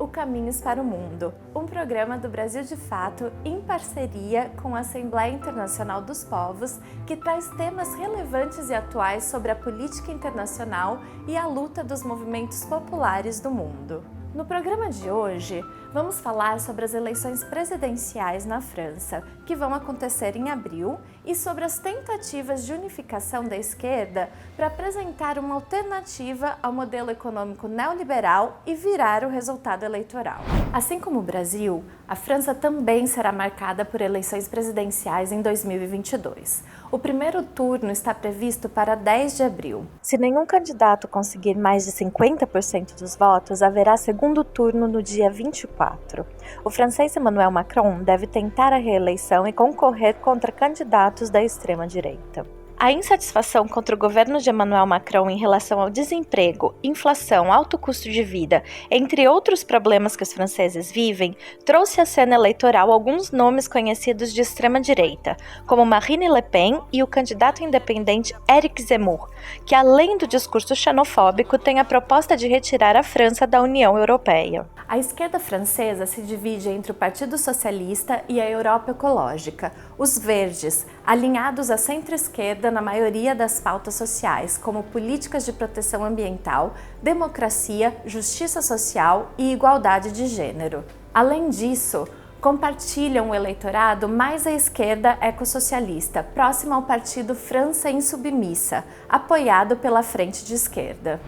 Caminhos para o Mundo, um programa do Brasil de Fato em parceria com a Assembleia Internacional dos Povos, que traz temas relevantes e atuais sobre a política internacional e a luta dos movimentos populares do mundo. No programa de hoje, vamos falar sobre as eleições presidenciais na França, que vão acontecer em abril, e sobre as tentativas de unificação da esquerda para apresentar uma alternativa ao modelo econômico neoliberal e virar o resultado eleitoral. Assim como o Brasil, a França também será marcada por eleições presidenciais em 2022. O primeiro turno está previsto para 10 de abril. Se nenhum candidato conseguir mais de 50% dos votos, haverá segundo turno no dia 24. O francês Emmanuel Macron deve tentar a reeleição e concorrer contra candidatos da extrema-direita. A insatisfação contra o governo de Emmanuel Macron em relação ao desemprego, inflação, alto custo de vida, entre outros problemas que os franceses vivem, trouxe à cena eleitoral alguns nomes conhecidos de extrema-direita, como Marine Le Pen e o candidato independente Éric Zemmour, que além do discurso xenofóbico tem a proposta de retirar a França da União Europeia. A esquerda francesa se divide entre o Partido Socialista e a Europa Ecológica, os Verdes, alinhados à centro-esquerda na maioria das pautas sociais, como políticas de proteção ambiental, democracia, justiça social e igualdade de gênero. Além disso, compartilham o eleitorado mais à esquerda ecossocialista, próximo ao partido França Insubmissa, apoiado pela Frente de Esquerda.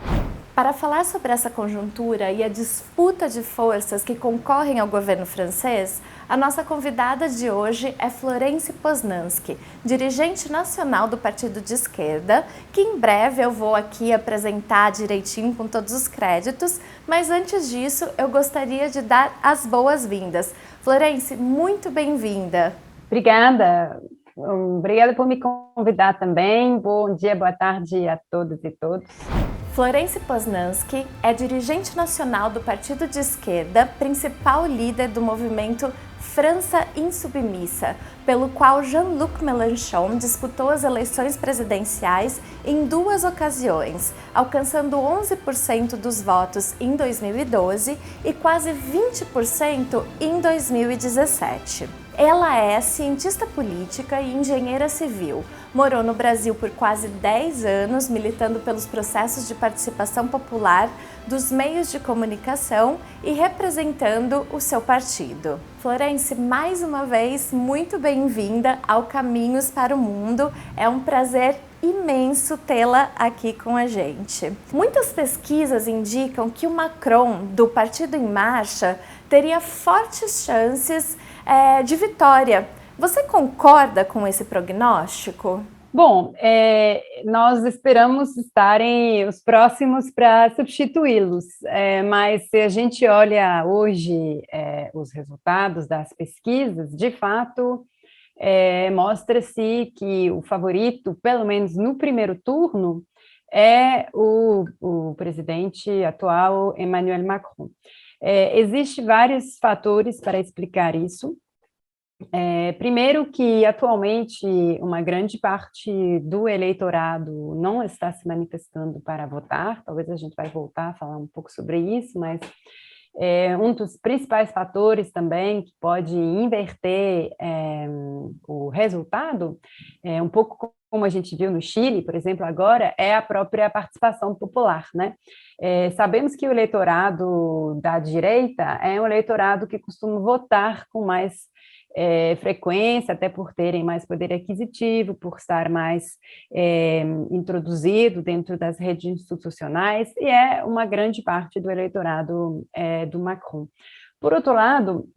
Para falar sobre essa conjuntura e a disputa de forças que concorrem ao governo francês, a nossa convidada de hoje é Florence Poznansky, dirigente nacional do Partido de Esquerda, que em breve eu vou aqui apresentar direitinho com todos os créditos, mas antes disso eu gostaria de dar as boas-vindas. Florence, muito bem-vinda. Obrigada. Obrigada por me convidar também. Bom dia, boa tarde a todos e todas. Florence Poznansky é dirigente nacional do Partido de Esquerda, principal líder do movimento França Insubmissa, pelo qual Jean-Luc Mélenchon disputou as eleições presidenciais em duas ocasiões, alcançando 11% dos votos em 2012 e quase 20% em 2017. Ela é cientista política e engenheira civil. Morou no Brasil por quase 10 anos, militando pelos processos de participação popular dos meios de comunicação e representando o seu partido. Florence, mais uma vez, muito bem-vinda ao Caminhos para o Mundo. É um prazer imenso tê-la aqui com a gente. Muitas pesquisas indicam que o Macron, do Partido em Marcha, teria fortes chances de vitória. Você concorda com esse prognóstico? Bom, nós esperamos estarem os próximos para substituí-los, mas se a gente olha hoje os resultados das pesquisas, de fato, mostra-se que o favorito, pelo menos no primeiro turno, é o presidente atual, Emmanuel Macron. Existem vários fatores para explicar isso. Primeiro que, atualmente, uma grande parte do eleitorado não está se manifestando para votar, talvez a gente vai voltar a falar um pouco sobre isso, mas um dos principais fatores também que pode inverter o resultado, um pouco como a gente viu no Chile, por exemplo, agora, é a própria participação popular, né? Sabemos que o eleitorado da direita é um eleitorado que costuma votar com mais frequência, até por terem mais poder aquisitivo, por estar mais introduzido dentro das redes institucionais, e é uma grande parte do eleitorado do Macron. Por outro lado,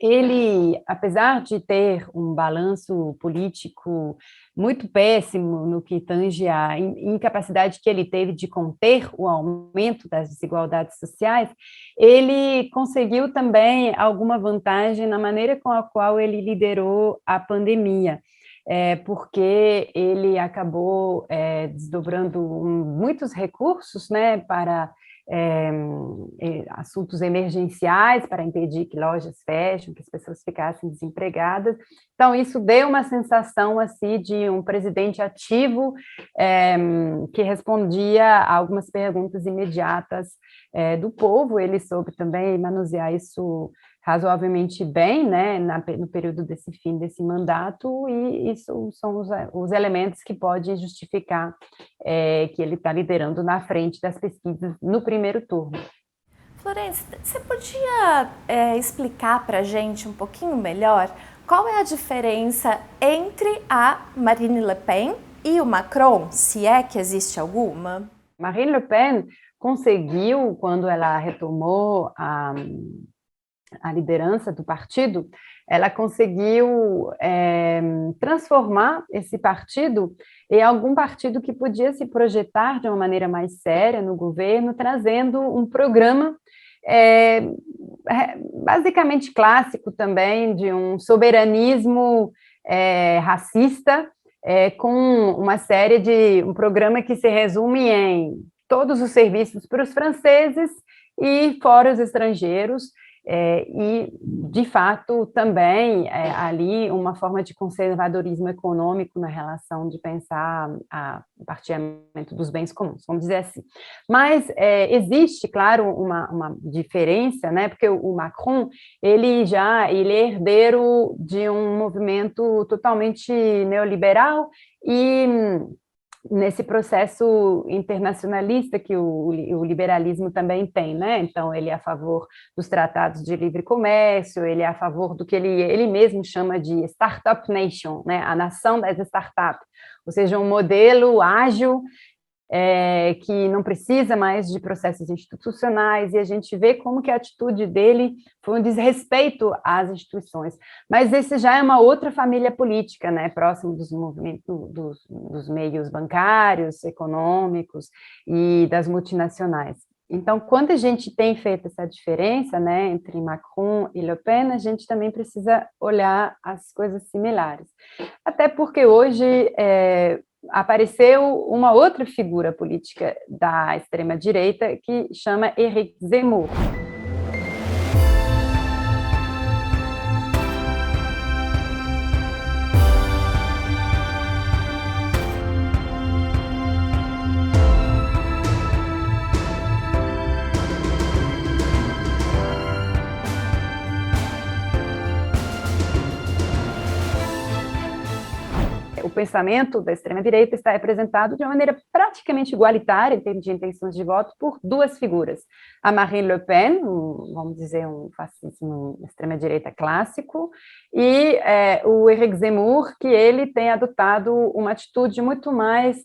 ele, apesar de ter um balanço político muito péssimo no que tange à incapacidade que ele teve de conter o aumento das desigualdades sociais, ele conseguiu também alguma vantagem na maneira com a qual ele liderou a pandemia, porque ele acabou desdobrando muitos recursos, né, para assuntos emergenciais para impedir que lojas fechem, que as pessoas ficassem desempregadas. Então, isso deu uma sensação assim, de um presidente ativo que respondia a algumas perguntas imediatas do povo. Ele soube também manusear isso razoavelmente bem, né, no período desse fim desse mandato, e isso são os elementos que podem justificar que ele está liderando na frente das pesquisas no primeiro turno. Florence, você podia explicar para a gente um pouquinho melhor qual é a diferença entre a Marine Le Pen e o Macron, se é que existe alguma? Marine Le Pen conseguiu, quando ela retomou a liderança do partido, ela conseguiu transformar esse partido em algum partido que podia se projetar de uma maneira mais séria no governo, trazendo um programa basicamente clássico também, de um soberanismo racista, com uma série de um programa que se resume em todos os serviços para os franceses e fora os estrangeiros, e, de fato, também ali uma forma de conservadorismo econômico na relação de pensar o partilhamento dos bens comuns, vamos dizer assim. Mas existe, claro, uma diferença, né? Porque o Macron, ele é herdeiro de um movimento totalmente neoliberal e nesse processo internacionalista que o liberalismo também tem, né? Então, ele é a favor dos tratados de livre comércio, ele é a favor do que ele mesmo chama de Startup Nation, né? A nação das startups, ou seja, um modelo ágil, que não precisa mais de processos institucionais, e a gente vê como que a atitude dele foi um desrespeito às instituições. Mas esse já é uma outra família política, né, próximo dos movimentos, dos meios bancários, econômicos e das multinacionais. Então, quando a gente tem feito essa diferença, né, entre Macron e Le Pen, a gente também precisa olhar as coisas similares. Até porque hoje apareceu uma outra figura política da extrema-direita que chama Éric Zemmour. O pensamento da extrema-direita está representado de uma maneira praticamente igualitária, em termos de intenções de voto, por duas figuras. A Marine Le Pen, vamos dizer, um fascismo extrema-direita clássico, e o Éric Zemmour, que ele tem adotado uma atitude muito mais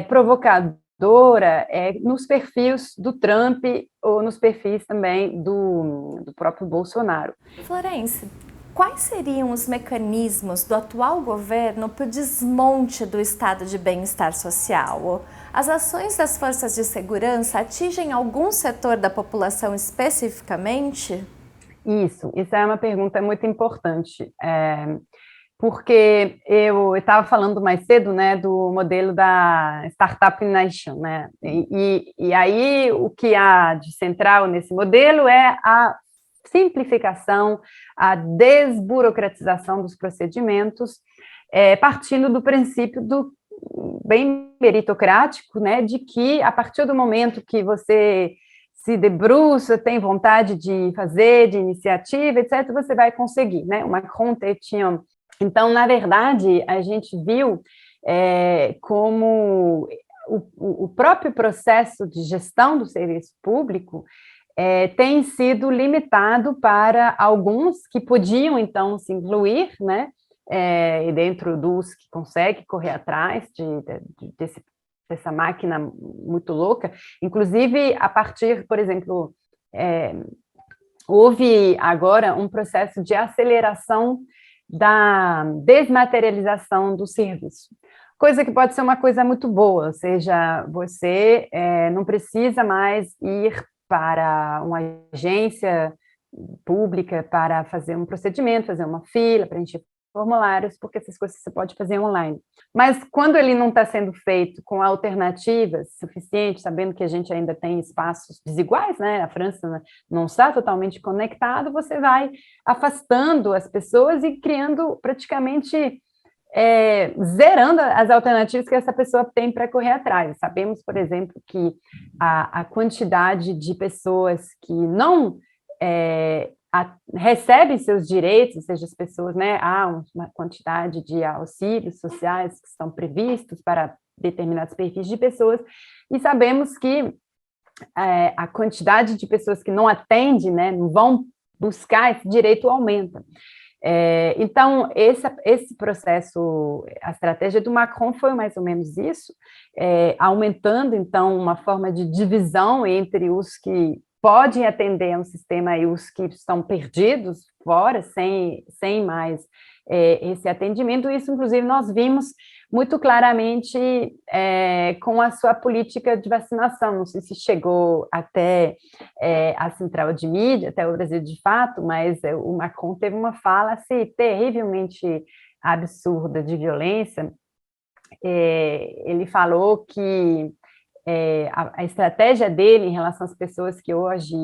provocadora nos perfis do Trump ou nos perfis também do próprio Bolsonaro. Florence, quais seriam os mecanismos do atual governo para o desmonte do estado de bem-estar social? As ações das forças de segurança atingem algum setor da população especificamente? Isso é uma pergunta muito importante, porque eu estava falando mais cedo, né, do modelo da Startup Nation, né, e aí o que há de central nesse modelo é a simplificação, a desburocratização dos procedimentos, partindo do princípio do bem meritocrático, né, de que a partir do momento que você se debruça, tem vontade de fazer, de iniciativa, etc., você vai conseguir, né? O Macron tinha... Então, na verdade, a gente viu como o próprio processo de gestão do serviço público tem sido limitado para alguns que podiam, então, se incluir, né, e dentro dos que conseguem correr atrás dessa máquina muito louca, inclusive a partir, por exemplo, houve agora um processo de aceleração da desmaterialização do serviço, coisa que pode ser uma coisa muito boa, ou seja, você não precisa mais ir para uma agência pública para fazer um procedimento, fazer uma fila, preencher formulários, porque essas coisas você pode fazer online. Mas quando ele não está sendo feito com alternativas suficientes, sabendo que a gente ainda tem espaços desiguais, né? A França não está totalmente conectado, você vai afastando as pessoas e criando praticamente zerando as alternativas que essa pessoa tem para correr atrás. Sabemos, por exemplo, que a quantidade de pessoas que não recebem seus direitos, ou seja, as pessoas, né, há uma quantidade de auxílios sociais que estão previstos para determinados perfis de pessoas, e sabemos que a quantidade de pessoas que não atendem, né, não vão buscar esse direito aumenta. Então, esse processo, a estratégia do Macron foi mais ou menos isso, aumentando, então, uma forma de divisão entre os que podem atender um sistema e os que estão perdidos fora, sem mais esse atendimento. Isso, inclusive, nós vimos muito claramente com a sua política de vacinação. Não sei se chegou até a central de mídia, até o Brasil de Fato, mas o Macron teve uma fala assim, terrivelmente absurda de violência. Ele falou que a estratégia dele em relação às pessoas que hoje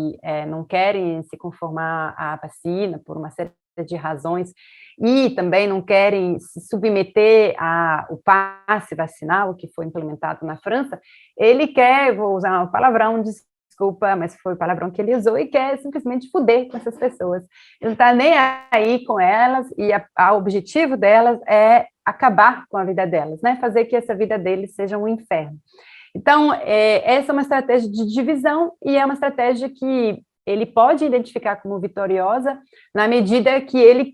não querem se conformar à vacina por uma série de razões e também não querem se submeter ao passe vacinal que foi implementado na França, ele quer, vou usar um palavrão, desculpa, mas foi o palavrão que ele usou, e quer simplesmente foder com essas pessoas. Ele não está nem aí com elas, e o objetivo delas é acabar com a vida delas, né? Fazer que essa vida deles seja um inferno. Então, essa é uma estratégia de divisão e é uma estratégia que ele pode identificar como vitoriosa na medida que ele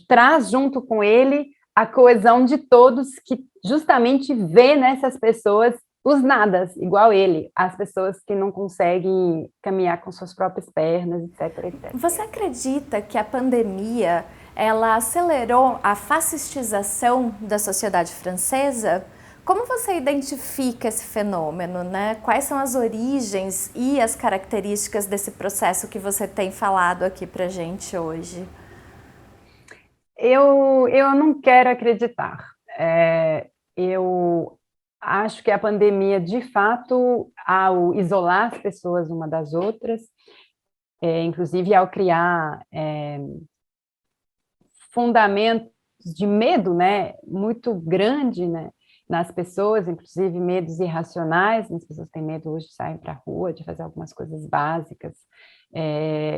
traz junto com ele a coesão de todos que justamente vê nessas pessoas os nadas, igual ele, as pessoas que não conseguem caminhar com suas próprias pernas, etc, etc. Você acredita que a pandemia, ela acelerou a fascistização da sociedade francesa? Como você identifica esse fenômeno, né? Quais são as origens e as características desse processo que você tem falado aqui para a gente hoje? Eu não quero acreditar. Eu acho que a pandemia, de fato, ao isolar as pessoas uma das outras, inclusive ao criar fundamentos de medo, né, muito grande, né, nas pessoas, inclusive medos irracionais, as pessoas têm medo hoje de sair para a rua, de fazer algumas coisas básicas,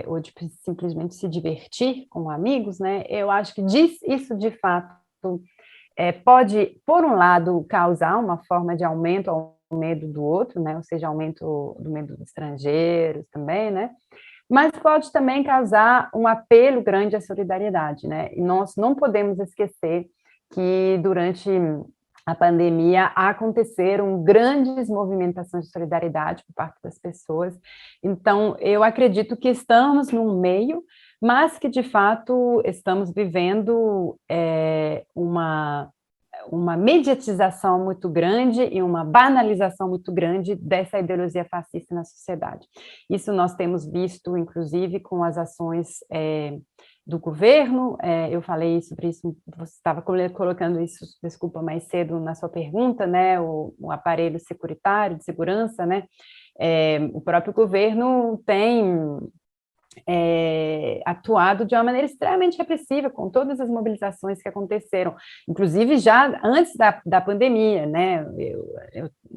ou de simplesmente se divertir com amigos, né? Eu acho que isso, de fato, pode, por um lado, causar uma forma de aumento ao medo do outro, né? Ou seja, aumento do medo dos estrangeiros também, né? Mas pode também causar um apelo grande à solidariedade, né? E nós não podemos esquecer que durante a pandemia aconteceram grandes movimentações de solidariedade por parte das pessoas. Então, eu acredito que estamos num meio, mas que, de fato, estamos vivendo uma mediatização muito grande e uma banalização muito grande dessa ideologia fascista na sociedade. Isso nós temos visto, inclusive, com as ações do governo. Eu falei sobre isso, você estava colocando isso, desculpa, mais cedo na sua pergunta, né, o aparelho securitário, de segurança, né, o próprio governo tem atuado de uma maneira extremamente repressiva com todas as mobilizações que aconteceram, inclusive já antes da pandemia, né,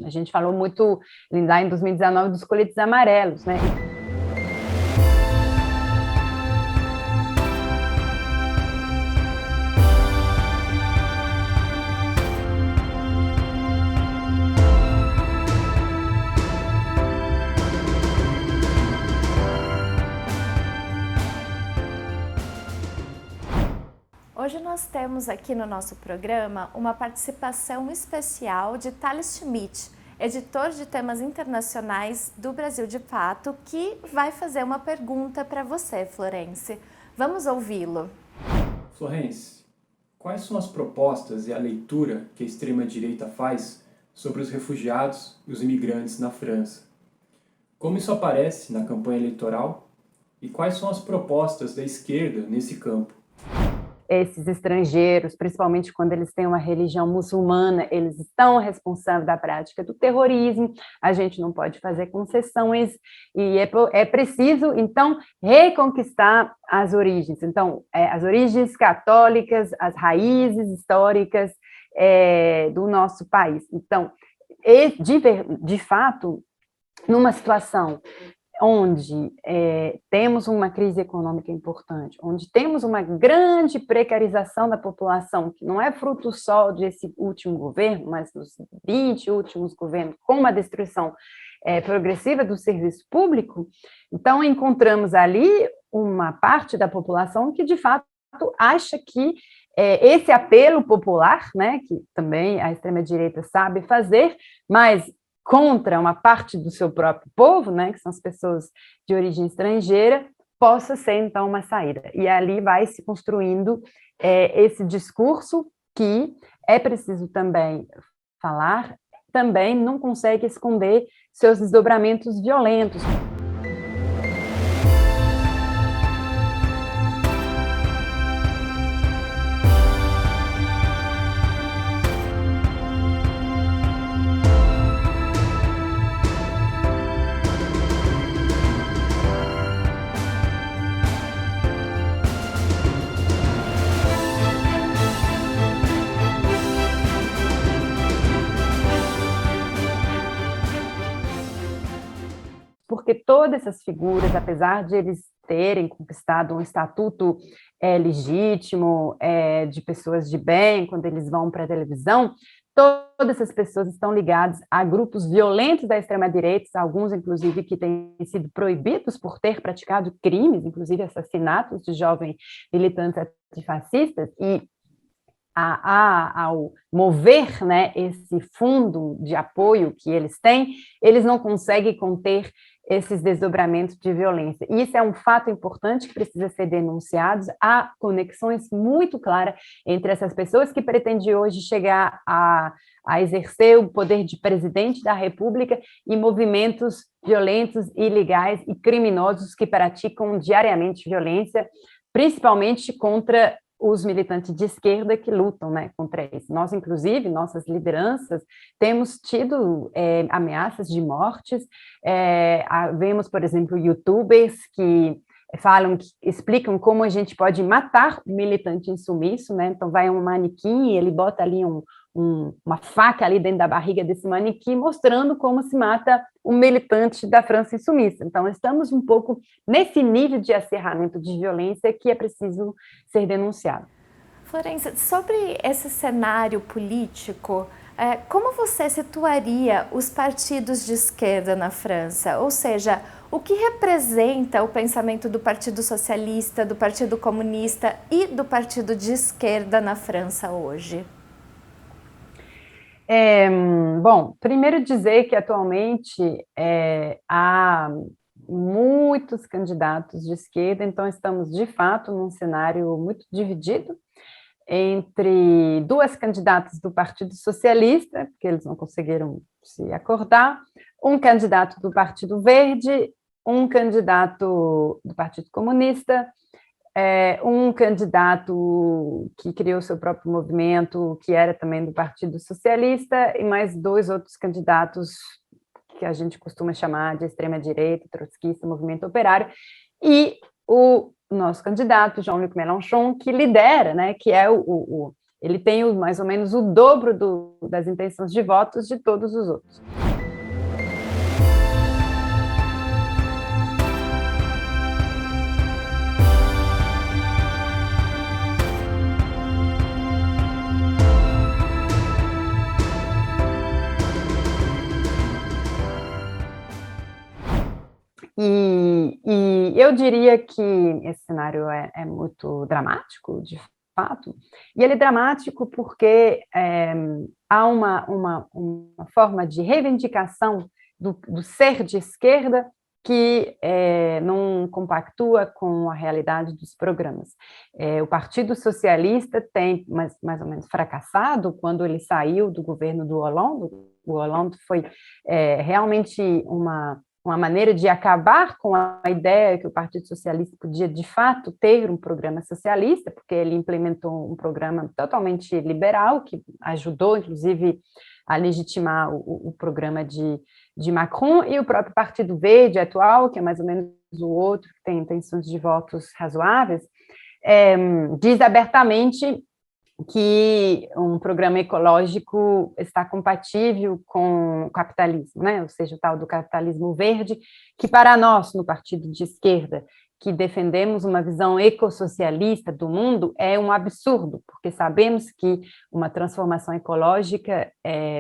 a gente falou muito lá em 2019 dos coletes amarelos, né. Hoje nós temos aqui no nosso programa uma participação especial de Thales Schmidt, editor de temas internacionais do Brasil de Fato, que vai fazer uma pergunta para você, Florence. Vamos ouvi-lo. Florence, quais são as propostas e a leitura que a extrema-direita faz sobre os refugiados e os imigrantes na França? Como isso aparece na campanha eleitoral? E quais são as propostas da esquerda nesse campo? esses estrangeiros, principalmente quando eles têm uma religião muçulmana, eles estão responsáveis da prática do terrorismo, a gente não pode fazer concessões, e é preciso, então, reconquistar as origens. Então, as origens católicas, as raízes históricas do nosso país. Então, de fato, numa situação onde temos uma crise econômica importante, onde temos uma grande precarização da população, que não é fruto só desse último governo, mas dos 20 últimos governos, com uma destruição progressiva do serviço público, então encontramos ali uma parte da população que, de fato, acha que esse apelo popular, né, que também a extrema-direita sabe fazer, mas contra uma parte do seu próprio povo, né, que são as pessoas de origem estrangeira, possa ser, então, uma saída. E ali vai se construindo esse discurso que é preciso também falar, também não consegue esconder seus desdobramentos violentos. Porque todas essas figuras, apesar de eles terem conquistado um estatuto legítimo, de pessoas de bem, quando eles vão para a televisão, todas essas pessoas estão ligadas a grupos violentos da extrema-direita, alguns, inclusive, que têm sido proibidos por ter praticado crimes, inclusive assassinatos de jovens militantes antifascistas, e ao mover, né, esse fundo de apoio que eles têm, eles não conseguem conter esses desdobramentos de violência. E isso é um fato importante que precisa ser denunciado. Há conexões muito claras entre essas pessoas que pretendem hoje chegar a exercer o poder de presidente da República e movimentos violentos, ilegais e criminosos que praticam diariamente violência, principalmente contra os militantes de esquerda que lutam, né, contra isso. Nós, inclusive, nossas lideranças, temos tido ameaças de mortes, vemos, por exemplo, youtubers que explicam como a gente pode matar um militante insumiço, né? Então vai um manequim e ele bota ali uma faca ali dentro da barriga desse manequim, mostrando como se mata um militante da França insumissa. Então estamos um pouco nesse nível de acirramento de violência que é preciso ser denunciado. Florência, sobre esse cenário político, como você situaria os partidos de esquerda na França? Ou seja, o que representa o pensamento do Partido Socialista, do Partido Comunista e do Partido de esquerda na França hoje? Bom, primeiro dizer que atualmente há muitos candidatos de esquerda, então estamos de fato num cenário muito dividido entre duas candidatas do Partido Socialista, porque eles não conseguiram se acordar, um candidato do Partido Verde, um candidato do Partido Comunista, um candidato que criou seu próprio movimento, que era também do Partido Socialista, e mais dois outros candidatos que a gente costuma chamar de extrema-direita, trotskista, movimento operário, e o nosso candidato, Jean-Luc Mélenchon, que lidera, né, que é ele tem mais ou menos o dobro das intenções de votos de todos os outros. E eu diria que esse cenário é muito dramático, de fato, e ele é dramático porque há uma forma de reivindicação do ser de esquerda que não compactua com a realidade dos programas. O Partido Socialista tem mais ou menos fracassado quando ele saiu do governo do Hollande. O Hollande foi realmente uma maneira de acabar com a ideia que o Partido Socialista podia, de fato, ter um programa socialista, porque ele implementou um programa totalmente liberal, que ajudou, inclusive, a legitimar o programa de Macron, e o próprio Partido Verde atual, que é mais ou menos o outro, que tem intenções de votos razoáveis, diz abertamente que um programa ecológico está compatível com o capitalismo, né? Ou seja, o tal do capitalismo verde, que para nós, no partido de esquerda, que defendemos uma visão ecossocialista do mundo, é um absurdo, porque sabemos que uma transformação ecológica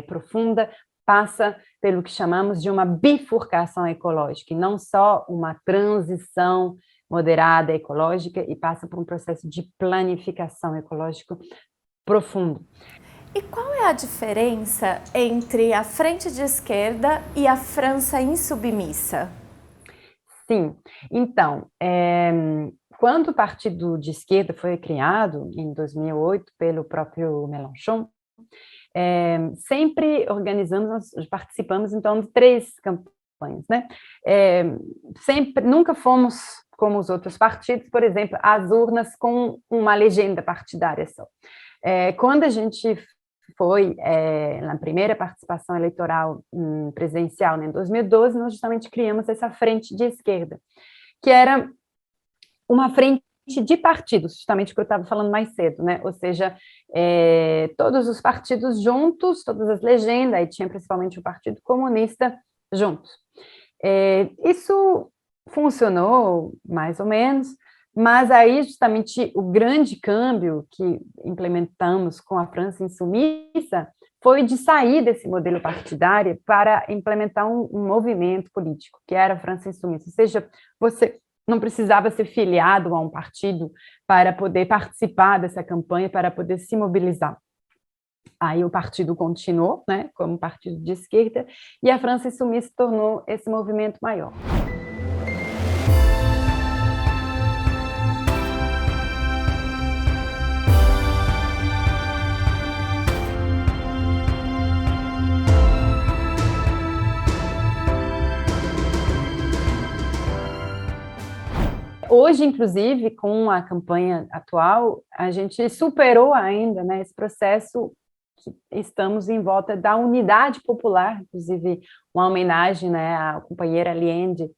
profunda passa pelo que chamamos de uma bifurcação ecológica, e não só uma transição moderada ecológica, e passa por um processo de planificação ecológico profundo. E qual é a diferença entre a frente de esquerda e a França insubmissa? Sim, então, quando o partido de esquerda foi criado, em 2008, pelo próprio Mélenchon, sempre participamos, então, de 3 campanhas, né? Nunca fomos, como os outros partidos, por exemplo, às urnas com uma legenda partidária só. Quando a gente foi na primeira participação eleitoral presidencial, né, em 2012, nós justamente criamos essa frente de esquerda, que era uma frente de partidos, justamente o que eu estava falando mais cedo, né? Ou seja, todos os partidos juntos, todas as legendas, aí tinha principalmente o Partido Comunista juntos. Isso funcionou, mais ou menos, mas aí justamente o grande câmbio que implementamos com a França insubmissa foi de sair desse modelo partidário para implementar um movimento político, que era a França insubmissa, ou seja, você não precisava ser filiado a um partido para poder participar dessa campanha, para poder se mobilizar. Aí o partido continuou, né, como partido de esquerda, e a França insubmissa se tornou esse movimento maior. Hoje, inclusive, com a campanha atual, a gente superou ainda, né, esse processo que estamos em volta da unidade popular, inclusive uma homenagem, né, à companheira Allende,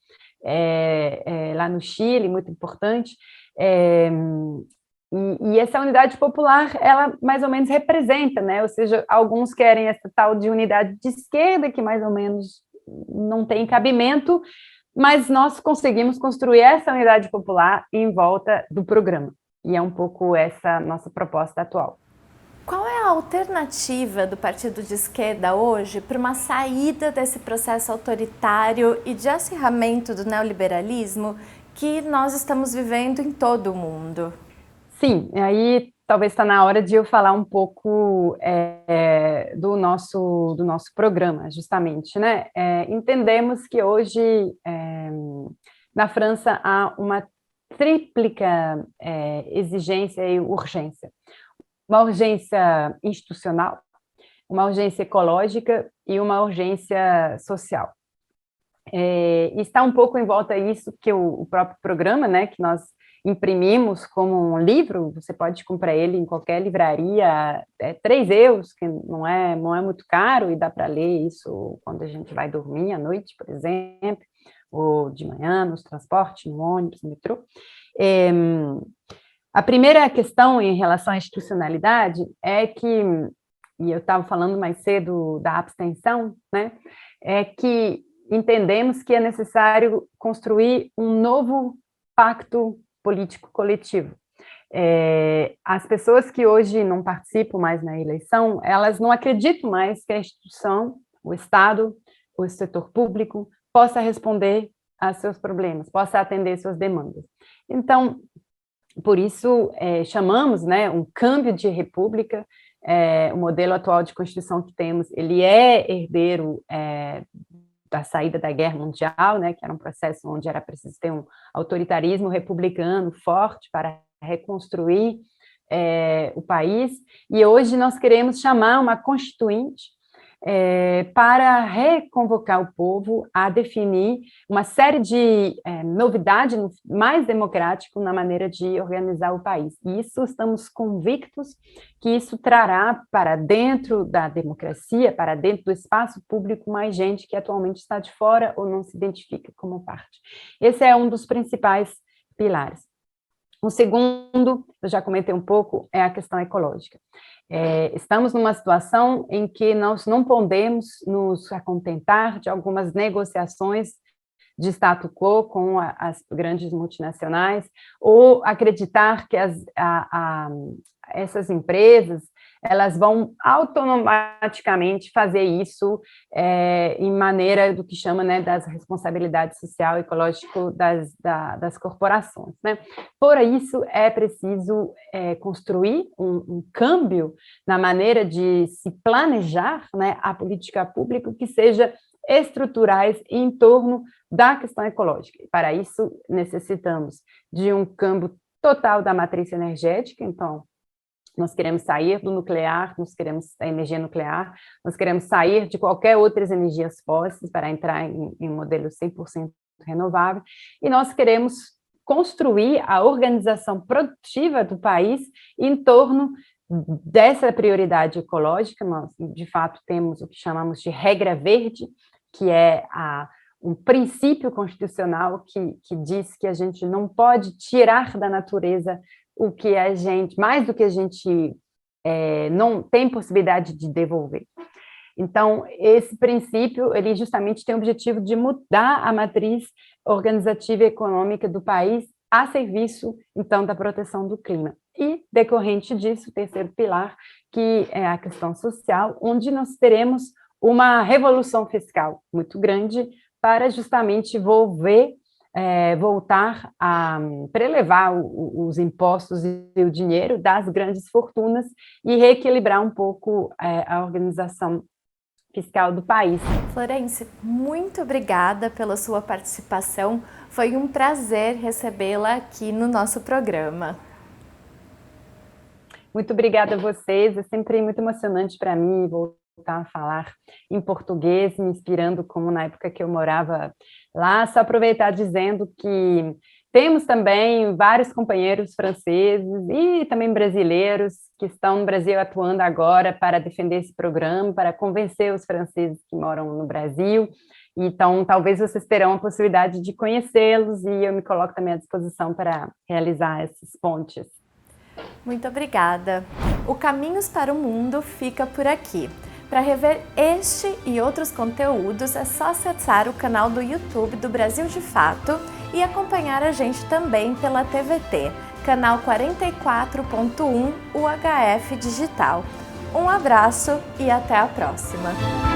lá no Chile, muito importante, e essa unidade popular, ela mais ou menos representa, né, ou seja, alguns querem essa tal de unidade de esquerda, que mais ou menos não tem cabimento, mas nós conseguimos construir essa unidade popular em volta do programa, e é um pouco essa nossa proposta atual. Qual é a alternativa do partido de esquerda hoje para uma saída desse processo autoritário e de acirramento do neoliberalismo que nós estamos vivendo em todo o mundo? Sim, aí talvez está na hora de eu falar um pouco do nosso programa, justamente, né? Entendemos que hoje na França há uma tríplica exigência e urgência. Uma urgência institucional, uma urgência ecológica e uma urgência social. E está um pouco em volta disso que o próprio programa, né, que nós imprimimos como um livro, você pode comprar ele em qualquer livraria, 3 euros, que não é muito caro, e dá para ler isso quando a gente vai dormir à noite, por exemplo, ou de manhã, nos transportes, no ônibus, no metrô. A primeira questão em relação à institucionalidade é que, e eu estava falando mais cedo da abstenção, né, é que entendemos que é necessário construir um novo pacto político coletivo. As pessoas que hoje não participam mais na eleição, elas não acreditam mais que a instituição, o Estado, o setor público, possa responder a seus problemas, possa atender suas demandas. Então, por isso, chamamos, né, um câmbio de república. O modelo atual de Constituição que temos, ele é herdeiro da saída da Guerra Mundial, né, que era um processo onde era preciso ter um autoritarismo republicano forte para reconstruir o país, e hoje nós queremos chamar uma constituinte para reconvocar o povo a definir uma série de novidades mais democráticas na maneira de organizar o país. E isso estamos convictos que isso trará para dentro da democracia, para dentro do espaço público, mais gente que atualmente está de fora ou não se identifica como parte. Esse é um dos principais pilares. O segundo, eu já comentei um pouco, é a questão ecológica. Estamos numa situação em que nós não podemos nos contentar de algumas negociações de status quo com as grandes multinacionais, ou acreditar que essas empresas elas vão automaticamente fazer isso em maneira do que chama, né, das responsabilidades social e ecológico das corporações, né? Por isso, é preciso construir um câmbio na maneira de se planejar, né, a política pública que seja estruturais em torno da questão ecológica. Para isso, necessitamos de um câmbio total da matriz energética, então, nós queremos sair do nuclear, nós queremos da energia nuclear, nós queremos sair de qualquer outras energias fósseis para entrar em um modelo 100% renovável, e nós queremos construir a organização produtiva do país em torno dessa prioridade ecológica. Nós, de fato, temos o que chamamos de regra verde, que é um princípio constitucional que diz que a gente não pode tirar da natureza o que a gente, mais do que a gente não tem possibilidade de devolver. Então, esse princípio, ele justamente tem o objetivo de mudar a matriz organizativa e econômica do país a serviço, então, da proteção do clima. E, decorrente disso, o terceiro pilar, que é a questão social, onde nós teremos uma revolução fiscal muito grande para justamente voltar a prelevar os impostos e o dinheiro das grandes fortunas e reequilibrar um pouco a organização fiscal do país. Florence, muito obrigada pela sua participação. Foi um prazer recebê-la aqui no nosso programa. Muito obrigada a vocês. É sempre muito emocionante para mim voltar a falar em português, me inspirando como na época que eu morava lá. Só aproveitar dizendo que temos também vários companheiros franceses e também brasileiros que estão no Brasil atuando agora para defender esse programa, para convencer os franceses que moram no Brasil. Então, talvez vocês terão a possibilidade de conhecê-los e eu me coloco também à disposição para realizar essas pontes. Muito obrigada. O Caminhos para o Mundo fica por aqui. Para rever este e outros conteúdos, é só acessar o canal do YouTube do Brasil de Fato e acompanhar a gente também pela TVT, canal 44.1 UHF Digital. Um abraço e até a próxima!